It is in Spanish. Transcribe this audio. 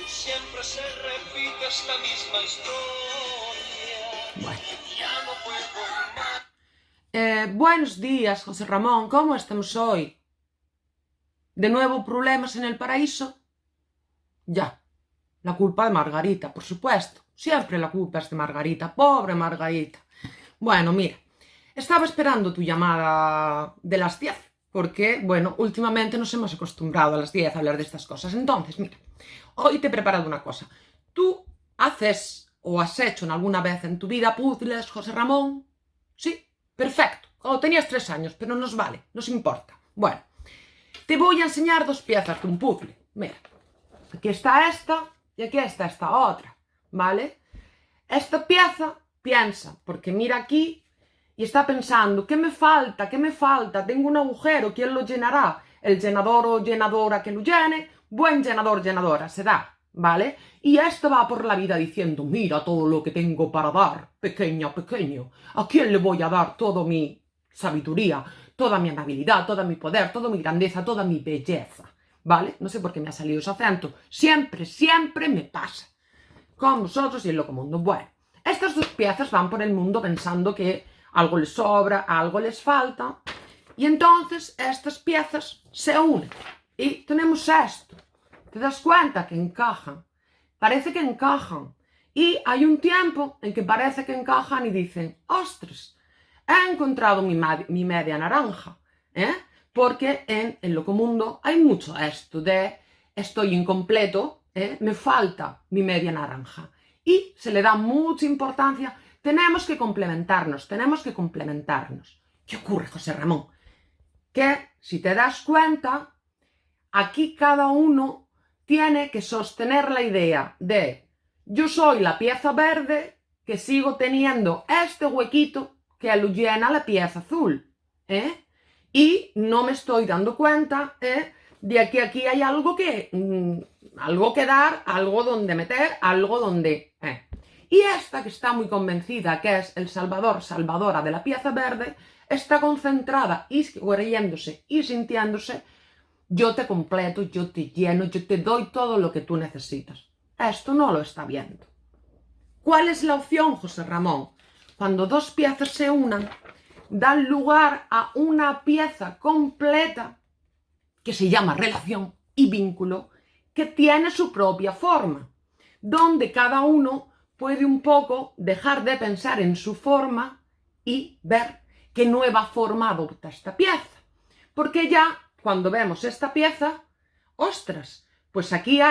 Siempre se repite esta misma historia. Bueno. Ya no puedo más. Buenos días, José Ramón. ¿Cómo estamos hoy? ¿De nuevo problemas en el paraíso? Ya. La culpa de Margarita, por supuesto. Siempre la culpa es de Margarita. Pobre Margarita. Bueno, mira. Estaba esperando tu llamada de las 10, porque, bueno, últimamente nos hemos acostumbrado a las 10 a hablar de estas cosas. Entonces, mira, hoy te he preparado una cosa. ¿Tú haces o has hecho en alguna vez en tu vida puzzles, José Ramón? Sí, perfecto. Cuando tenías 3 años, pero nos vale, nos importa. Bueno, te voy a enseñar dos piezas de un puzzle. Mira, aquí está esta y aquí está esta otra, ¿vale? Esta pieza piensa, porque mira aquí y está pensando, ¿qué me falta? ¿Qué me falta? Tengo un agujero, ¿quién lo llenará? El llenador o llenadora que lo llene, buen llenador, llenadora, se da, ¿vale? Y esta va por la vida diciendo, mira todo lo que tengo para dar, pequeño, pequeño, ¿a quién le voy a dar toda mi sabiduría, toda mi amabilidad, todo mi poder, toda mi grandeza, toda mi belleza? ¿Vale? No sé por qué me ha salido ese acento, siempre me pasa, con vosotros y el loco mundo. Bueno, estas dos piezas van por el mundo pensando que algo les sobra, algo les falta, y entonces estas piezas se unen y tenemos esto. ¿Te das cuenta que encajan? Parece que encajan. Y hay un tiempo en que parece que encajan y dicen, ostras, he encontrado mi media naranja, ¿eh? Porque en el loco mundo hay mucho esto de estoy incompleto, me falta mi media naranja. Y se le da mucha importancia. Tenemos que complementarnos, tenemos que complementarnos. ¿Qué ocurre, José Ramón? Que, si te das cuenta, aquí cada uno tiene que sostener la idea de yo soy la pieza verde que sigo teniendo este huequito que lo llena la pieza azul, y no me estoy dando cuenta de que aquí hay algo que dar, algo donde meter, algo donde... Y esta que está muy convencida que es el salvador, salvadora de la pieza verde, está concentrada y creyéndose y sintiéndose, yo te completo, yo te lleno, yo te doy todo lo que tú necesitas. Esto no lo está viendo. ¿Cuál es la opción, José Ramón? Cuando dos piezas se unan, dan lugar a una pieza completa que se llama relación y vínculo, que tiene su propia forma, donde cada uno puede un poco dejar de pensar en su forma y ver qué nueva forma adopta esta pieza. Porque ya, cuando vemos esta pieza, ostras, pues aquí hay